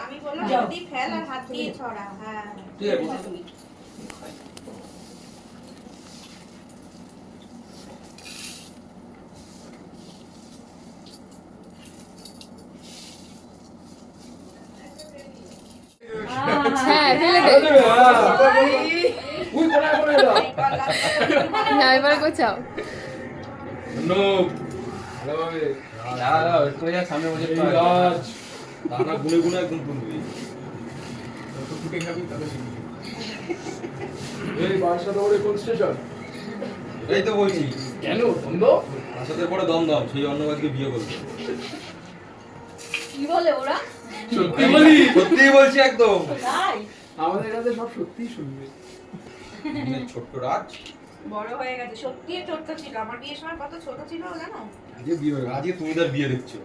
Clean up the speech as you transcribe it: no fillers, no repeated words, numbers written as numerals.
আমি বললাম যদি ফেল আর হাত দিয়ে ছড়া। হ্যাঁ ঠিক আছে বসো তুমি। হ্যাঁ ফেলে দে। উই কোনা কোনা দাও। না এবার গোছাও। নো ভালোভাবে দাও একটু যা সামনে বসে আজ দানা গুনে গুনে একদম তুলবি তো ফুটে খাবি তাহলে শিখবি এই বাসা দৌড়ে কোন স্টেশন এই তো বলছি কেন বন্ধ আসাদের পরে দমদম সেই অন্নবাদকে বিয়ে করবে কি বলে ওরা? সত্যি বলি সত্যিই বলছি একদম তাই আমাদের কাছে সব সত্যিই শুনবে ছোট্ট রাজ বড় হয়ে গেছে সত্যি ছোট ছিল আমার বিয়ের সময় কত ছোট ছিল জানো আজকে বিয়ে হবে আজকে তুমি তার বিয়ে দেখছো